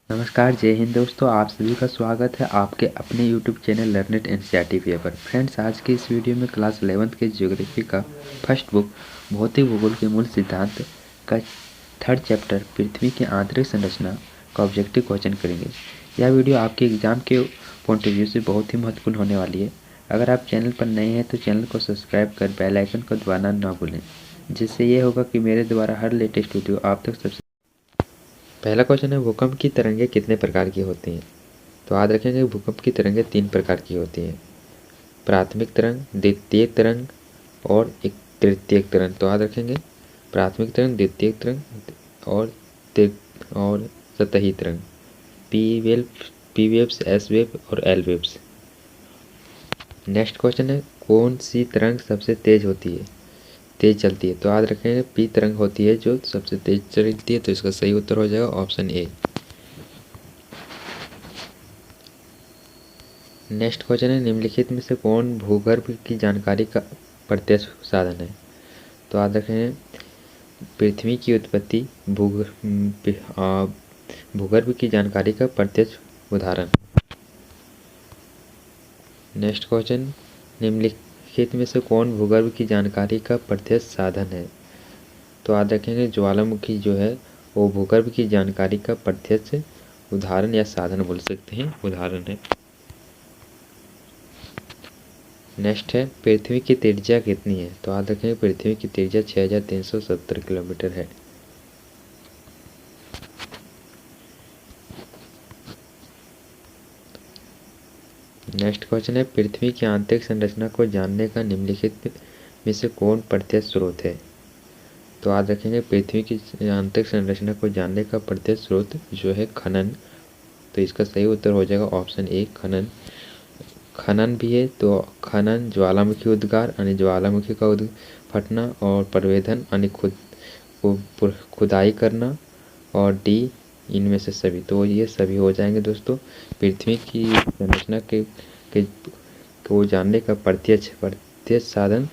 नमस्कार, जय हिंद दोस्तों। आप सभी का स्वागत है आपके अपने यूट्यूब चैनल लर्नेट एनसीईआरटी पर। फ्रेंड्स, आज के इस वीडियो में क्लास 11th के ज्योग्राफी का फर्स्ट बुक भौतिक भूगोल के मूल सिद्धांत का थर्ड चैप्टर पृथ्वी की आंतरिक संरचना का ऑब्जेक्टिव क्वेश्चन करेंगे। यह वीडियो आपके एग्जाम के पॉइंट ऑफ व्यू से बहुत ही महत्वपूर्ण होने वाली है। अगर आप चैनल पर नए हैं तो चैनल को सब्सक्राइब कर बेल आइकन को दबाना ना भूलें, जिससे ये होगा कि मेरे द्वारा हर लेटेस्ट वीडियो आप तक सबसे पहला क्वेश्चन है, भूकंप की तरंगें कितने प्रकार की होती हैं? तो याद रखेंगे भूकंप की तरंगें 3 प्रकार की होती हैं। प्राथमिक तरंग, द्वितीयक तरंग और एक तृतीयक तरंग। तो याद रखेंगे प्राथमिक तरंग, द्वितीयक तरंग और सतही तरंग। पी वेव्स, एस वेव और एल वेव्स। नेक्स्ट क्वेश्चन है, कौन सी तरंग सबसे तेज चलती है? तो याद रखेंगे पी तरंग होती है जो सबसे तेज चलती है। तो इसका सही उत्तर हो जाएगा ऑप्शन ए। नेक्स्ट क्वेश्चन है, निम्नलिखित में से कौन भूगर्भ की जानकारी का प्रत्यक्ष साधन है? तो याद रखें पृथ्वी की उत्पत्ति भूगर्भ की जानकारी का प्रत्यक्ष उदाहरण। नेक्स्ट क्वेश्चन, निम्नलिखित में से कौन भूगर्भ की जानकारी का प्रत्यक्ष साधन है? तो याद रखेंगे ज्वालामुखी जो है वो भूगर्भ की जानकारी का प्रत्यक्ष उदाहरण या साधन बोल सकते हैं, उदाहरण है। नेक्स्ट है, पृथ्वी की त्रिज्या कितनी है? तो याद रखें पृथ्वी की त्रिज्या 6370 किलोमीटर है। नेक्स्ट क्वेश्चन है, पृथ्वी की आंतरिक संरचना को जानने का निम्नलिखित में से कौन प्रत्यक्ष स्रोत है? तो याद रखेंगे पृथ्वी की आंतरिक संरचना को जानने का प्रत्यक्ष स्रोत जो है खनन। तो इसका सही उत्तर हो जाएगा ऑप्शन ए, खनन। खनन भी है तो खनन, ज्वालामुखी उद्गार यानी ज्वालामुखी का फटना, और प्रवेधन यानी खुदाई करना, और डी इनमें से सभी। तो ये सभी हो जाएंगे दोस्तों। पृथ्वी की संरचना को जानने का प्रत्यक्ष साधन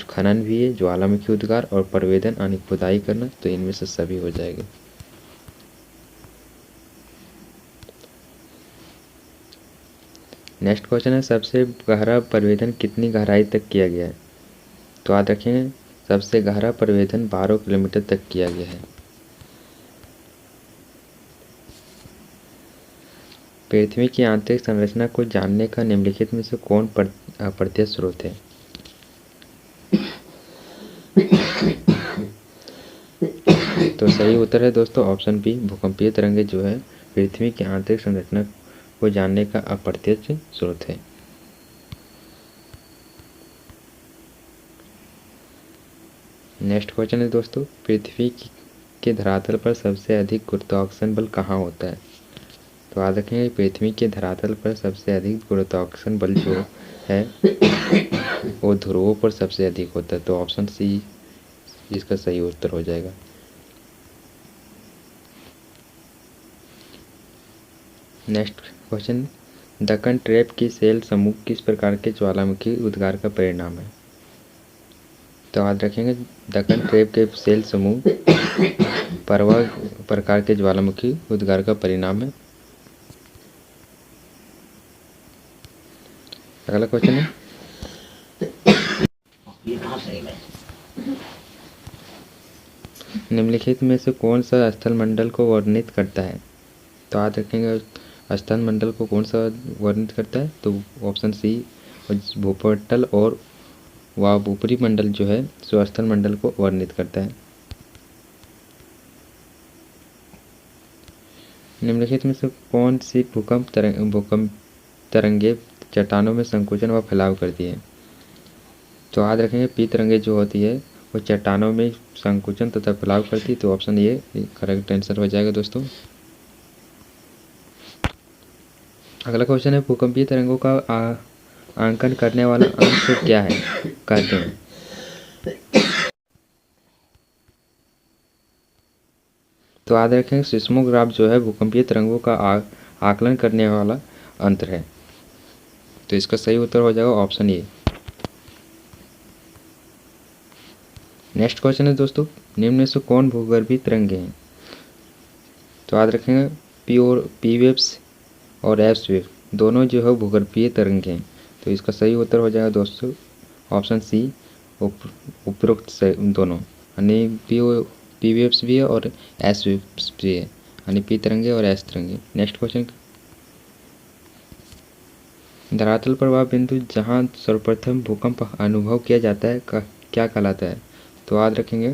खनन भी है, ज्वालामुखी उद्गार और प्रवेधन यानी खुदाई करना। तो इनमें से सभी हो जाएंगे। नेक्स्ट क्वेश्चन है, सबसे गहरा प्रवेधन कितनी गहराई तक किया गया है? तो याद रखें सबसे गहरा प्रवेधन 12 किलोमीटर तक किया गया है। पृथ्वी की आंतरिक संरचना को जानने का निम्नलिखित में से कौन प्रत्यक्ष स्रोत है? तो सही उत्तर है दोस्तों ऑप्शन बी, भूकंपीय तरंगे जो है पृथ्वी की आंतरिक संरचना को जानने का अप्रत्यक्ष स्रोत है। नेक्स्ट क्वेश्चन है दोस्तों, पृथ्वी के धरातल पर सबसे अधिक गुरुत्वाकर्षण बल कहाँ होता है? तो याद रखेंगे पृथ्वी के धरातल पर सबसे अधिक गुरुत्वाकर्षण बल जो है वो ध्रुवों पर सबसे अधिक होता है। तो ऑप्शन सी इसका सही उत्तर हो जाएगा। नेक्स्ट क्वेश्चन, दक्कन ट्रैप की सेल समूह किस प्रकार के ज्वालामुखी उद्गार का परिणाम है? तो याद रखेंगे दक्कन ट्रैप के सेल समूह परवा प्रकार के ज्वालामुखी उद्गार का परिणाम है। अगला क्वेश्चन है, निम्नलिखित में से कौन सा स्थल मंडल को वर्णित करता है? तो याद रखेंगे स्थल मंडल को कौन सा वर्णित करता है? तो ऑप्शन सी, भूपटल और ऊपरी मंडल जो है सो स्थल मंडल को वर्णित करता है। निम्नलिखित में से कौन सी भूकंप तरंगे चट्टानों में संकुचन व फैलाव करती है? तो याद रखेंगे पी तरंगे जो होती है वो चट्टानों में संकुचन तथा फैलाव करती है। तो ऑप्शन ये करेक्ट आंसर हो जाएगा दोस्तों। अगला क्वेश्चन है, भूकंपीय तरंगों का आंकन करने वाला अंश क्या है कहते हैं? तो याद रखें सिस्मोग्राफ जो है भूकंपीय तरंगों का आकलन करने वाला यंत्र है। तो इसका सही उत्तर हो जाएगा ऑप्शन ए। नेक्स्ट क्वेश्चन है दोस्तों, निम्न में से कौन भूगर्भीय तरंगे हैं? तो याद रखेंगे पी वेव्स और एस वेव दोनों जो है भूगर्भीय तरंगे हैं। तो इसका सही उत्तर हो जाएगा दोस्तों ऑप्शन सी, उपरोक्त दोनों, यानी पी वेव्स भी है और एस वेव्स भी है, यानी पी तरंगे और एस तरंगे। नेक्स्ट क्वेश्चन, धरातल प्रभाव बिंदु जहां सर्वप्रथम भूकंप अनुभव किया जाता है क्या कहलाता है? तो याद रखेंगे,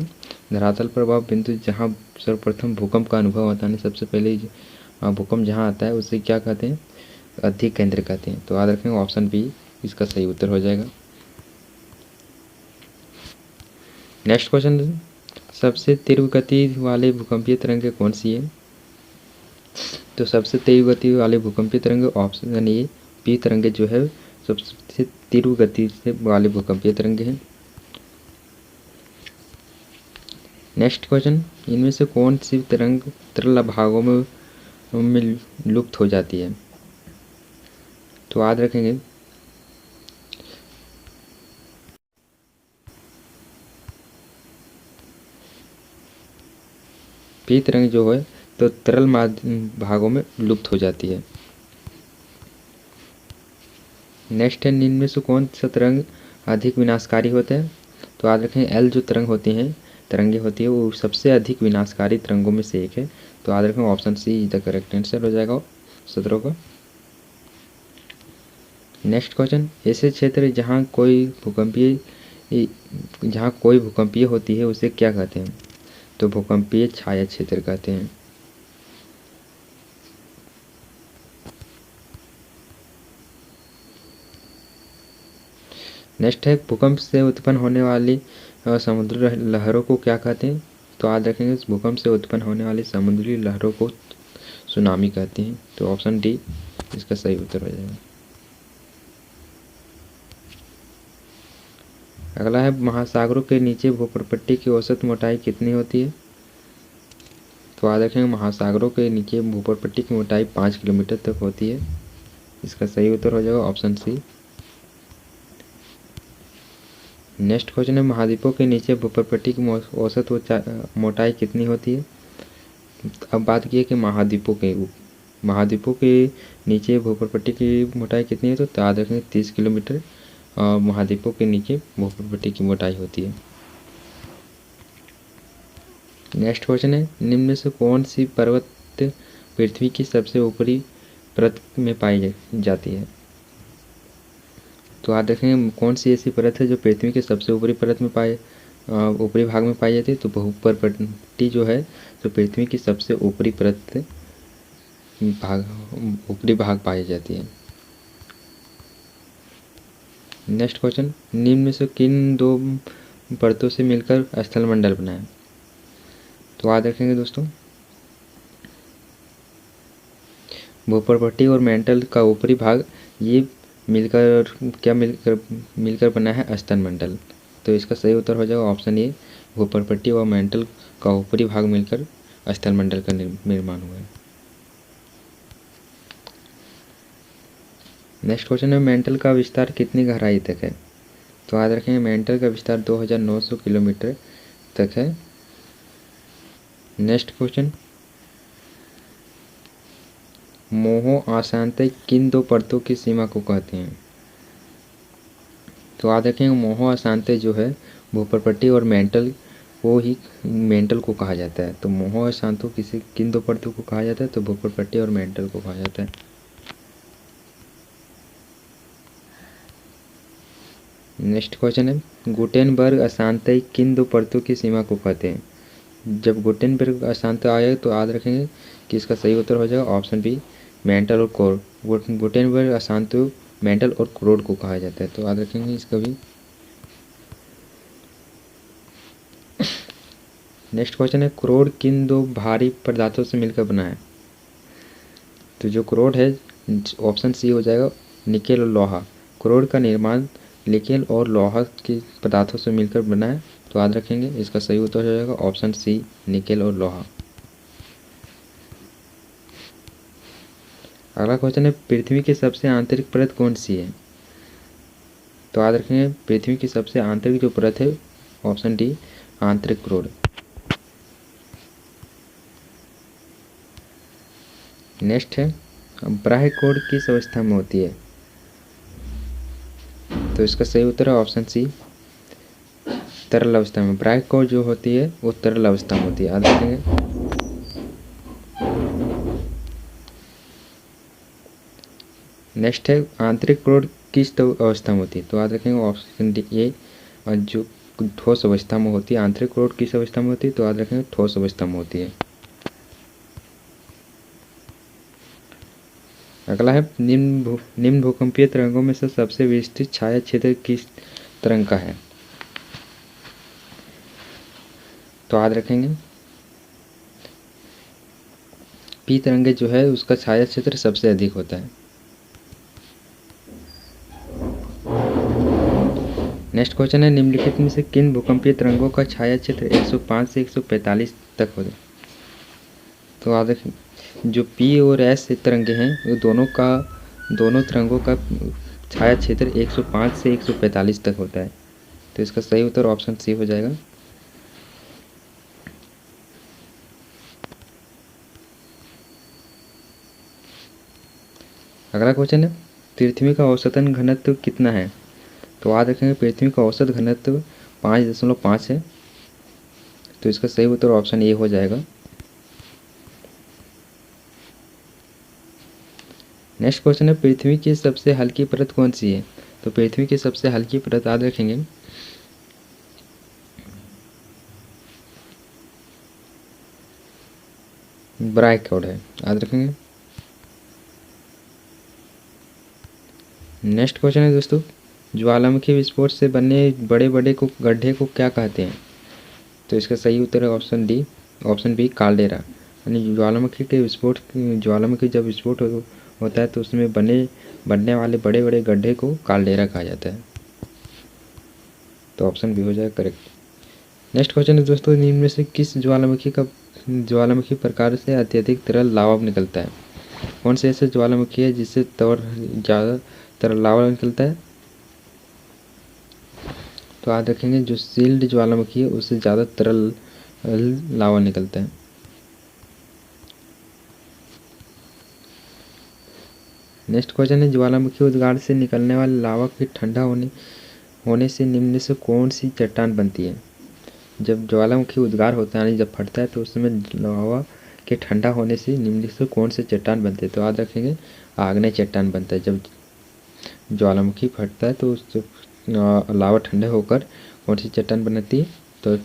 धरातल प्रभाव बिंदु जहां सर्वप्रथम भूकंप का अनुभव होता है, सबसे पहले भूकंप जहां आता है उसे क्या कहते हैं? अधिक केंद्र कहते हैं। तो याद रखेंगे ऑप्शन बी इसका सही उत्तर हो जाएगा। नेक्स्ट क्वेश्चन, सबसे तीव्र गति वाले भूकंपीय तरंगे कौन सी है? तो सबसे तीव्र गति वाले भूकंपीय तरंगे ऑप्शन ए पी तरंगे जो है सबसे तीव्र गति से वाले भूकंपीय तरंगे हैं। नेक्स्ट क्वेश्चन, इनमें से कौन सी तरंग तरल भागों में लुप्त हो जाती है? तो याद रखेंगे, पी तरंग जो है तो तरल भागों में लुप्त हो जाती है। नेक्स्ट है, इनमें से कौन सा तरंग अधिक विनाशकारी होता है? तो याद रखें एल जो तरंगे होती है वो सबसे अधिक विनाशकारी तरंगों में से एक है। तो याद रखें option C is the correct answer हो जाएगा 17 का। नेक्स्ट क्वेश्चन, ऐसे क्षेत्र जहाँ कोई भूकंपीय होती है उसे क्या कहते हैं? तो भूकंपीय छाया क्षेत्र कहते हैं। नेक्स्ट है, भूकंप से उत्पन्न होने वाली समुद्री लहरों को क्या कहते हैं? तो याद रखेंगे, भूकंप से उत्पन्न होने वाली समुद्री लहरों को सुनामी कहते हैं। तो ऑप्शन डी इसका सही उत्तर हो जाएगा। अगला है, महासागरों के नीचे भूप्रपट्टी की औसत मोटाई कितनी होती है? तो याद रखेंगे, महासागरों के नीचे भूप्रपट्टी की मोटाई 5 किलोमीटर तक होती है। इसका सही उत्तर हो जाएगा ऑप्शन सी। नेक्स्ट क्वेश्चन है, महाद्वीपों के नीचे भूप्रपट्टी की औसत मोटाई कितनी होती है? अब बात की है कि महाद्वीपों के नीचे भूप्रपट्टी की मोटाई कितनी है? तो याद रखेंगे 30 किलोमीटर महाद्वीपों के नीचे भूप्रपट्टी की मोटाई होती है। नेक्स्ट क्वेश्चन है, निम्न में से कौन सी पर्वत पृथ्वी की सबसे ऊपरी परत में पाई जाती है? तो याद रखेंगे, कौन सी ऐसी परत है जो पृथ्वी के सबसे ऊपरी ऊपरी भाग में पाई जाती है? तो भूप्रपट्टी जो है तो पृथ्वी की सबसे ऊपरी ऊपरी भाग पाई जाती है। नेक्स्ट क्वेश्चन, निम्न में से किन दो परतों से मिलकर स्थलमंडल बना है? तो याद रखेंगे दोस्तों, भूप्रपट्टी और मेंटल का ऊपरी भाग ये मिलकर बना है स्थलमंडल। तो इसका सही उत्तर हो जाएगा ऑप्शन ए, भूप्रपट्टी और मेंटल का ऊपरी भाग मिलकर स्थलमंडल का निर्माण हुआ है। नेक्स्ट क्वेश्चन है, मेंटल का विस्तार कितनी गहराई तक है? तो याद रखेंगे, मेंटल का विस्तार 2900 किलोमीटर तक है। नेक्स्ट क्वेश्चन, मोहो अशांति किन दो परतों की सीमा को कहते हैं? तो याद रखेंगे, मोहो अशांति जो है भूप्रपट्टी और मेंटल को कहा जाता है। तो मोहो अशांति किन दो परतों को कहा जाता है? तो भूप्रपट्टी और मेंटल को कहा जाता है। नेक्स्ट क्वेश्चन है, गुटेनबर्ग अशांति किन दो परतों की सीमा को कहते हैं? जब गुटेनबर्ग अशांति आए तो याद रखेंगे कि इसका सही उत्तर हो जाएगा ऑप्शन बी, मेंटल और कोर। गुटेनबर्ग अशांति मेंटल और क्रोड को कहा जाता है। तो याद रखेंगे इसका भी। नेक्स्ट क्वेश्चन है, क्रोड किन दो भारी पदार्थों से मिलकर बना है? तो जो क्रोड है ऑप्शन सी हो जाएगा, निकेल और लोहा। क्रोड का निर्माण निकेल और लोहा के पदार्थों से मिलकर बना है। तो याद रखेंगे इसका सही उत्तर हो जाएगा ऑप्शन सी, निकेल और लोहा। अगला क्वेश्चन है, पृथ्वी की सबसे आंतरिक परत कौन सी है? तो याद रखेंगे, पृथ्वी की सबसे आंतरिक जो परत है ऑप्शन डी, आंतरिक क्रोड। नेक्स्ट है ब्राह्यकोड किस अवस्था में होती है? तो इसका सही उत्तर है ऑप्शन सी, तरल अवस्था में। ब्राह्यकोड जो होती है वो तरल अवस्था में होती है, याद रखेंगे। नेक्स्ट है आंतरिक क्रोड किस अवस्था में होती है? तो याद रखेंगे ऑप्शन डी ए, और जो ठोस अवस्था में होती है। आंतरिक क्रोड किस अवस्था में होती है? तो याद रखेंगे ठोस अवस्था में होती है। अगला है निम्न भूकंपीय तरंगों में से सबसे विस्तृत छाया क्षेत्र किस तरंग का है? तो याद रखेंगे पी तरंगे जो है उसका छाया क्षेत्र सबसे अधिक होता है। नेक्स्ट क्वेश्चन है निम्नलिखित में से किन भूकंपीय तरंगों का छाया क्षेत्र 105 से 145 तक होता है? तो याद रखें जो पी और एस तरंगे हैं वो दोनों तरंगों का छाया क्षेत्र 105 से 145 तक होता है। तो इसका सही उत्तर ऑप्शन सी हो जाएगा। अगला क्वेश्चन है पृथ्वी का औसतन घनत्व कितना है? तो याद रखेंगे पृथ्वी का औसत घनत्व 5.5 है। तो इसका सही उत्तर ऑप्शन ए हो जाएगा। नेक्स्ट क्वेश्चन है पृथ्वी की सबसे हल्की परत कौन सी है? तो पृथ्वी की सबसे हल्की परत याद रखेंगे ब्राह्यकोड है, याद रखेंगे। नेक्स्ट क्वेश्चन है दोस्तों ज्वालामुखी विस्फोट से बने बड़े बड़े गड्ढे को क्या कहते हैं? तो इसका सही उत्तर है option D, option B caldera. यानी ज्वालामुखी जब विस्फोट होता है तो उसमें बनने वाले बड़े बड़े गड्ढे को काल्डेरा कहा जाता है। तो ऑप्शन बी हो जाएगा करेक्ट। नेक्स्ट क्वेश्चन है दोस्तों निम्न में से किस ज्वालामुखी प्रकार से अत्यधिक तरल लावा निकलता है? कौन से ऐसे ज्वालामुखी है जिससे ज़्यादा तरल लावा निकलता है? तो याद रखेंगे जो सील्ड ज्वालामुखी है उससे ज़्यादा तरल लावा निकलता है। नेक्स्ट क्वेश्चन है ज्वालामुखी उद्गार से निकलने वाले लावा के ठंडा होने से निम्न से कौन सी चट्टान बनती है? जब ज्वालामुखी उद्गार होता है यानी जब फटता है तो उसमें लावा के ठंडा होने से निम्न से कौन से चट्टान बनते हैं? तो याद रखेंगे आग्नेय चट्टान बनता है। जब ज्वालामुखी फटता है तो उस लावा ठंडा होकर कौन सी चट्टान बनती है? तो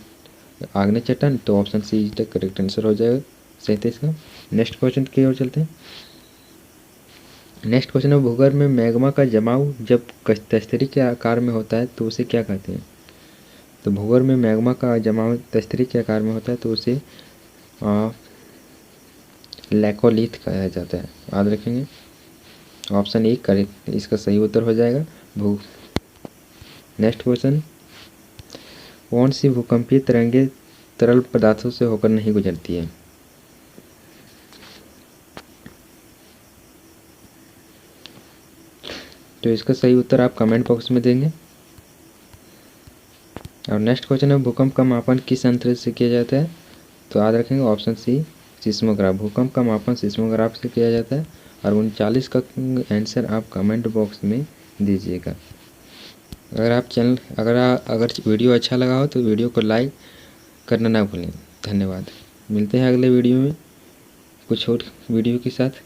आग्नेय चट्टान। तो option C is the correct answer हो जाएगा 37 का। नेक्स्ट क्वेश्चन की ओर चलते हैं। नेक्स्ट क्वेश्चन है भूगर्भ में मैग्मा का जमाव जब तस्तरी के आकार में होता है तो उसे क्या कहते हैं? तो भूगर्भ में मैग्मा का जमाव तस्तरी के आकार में होता है तो उसे लैकोलिथ कहा जाता है, याद रखेंगे। ऑप्शन ए करेक्ट इसका सही उत्तर हो जाएगा नेक्स्ट क्वेश्चन कौन सी भूकंपीय तरंगे तरल पदार्थों से होकर नहीं गुजरती है? तो इसका सही उत्तर आप कमेंट बॉक्स में देंगे। और नेक्स्ट क्वेश्चन है भूकंप का मापन किस यंत्र से किया जाता है? तो याद रखेंगे ऑप्शन सी सिस्मोग्राफ। भूकंप का मापन सिस्मोग्राफ से किया जाता है। और 39 का आंसर आप कमेंट बॉक्स में दीजिएगा। अगर वीडियो अच्छा लगा हो तो वीडियो को लाइक करना ना भूलें। धन्यवाद। मिलते हैं अगले वीडियो में कुछ और वीडियो के साथ।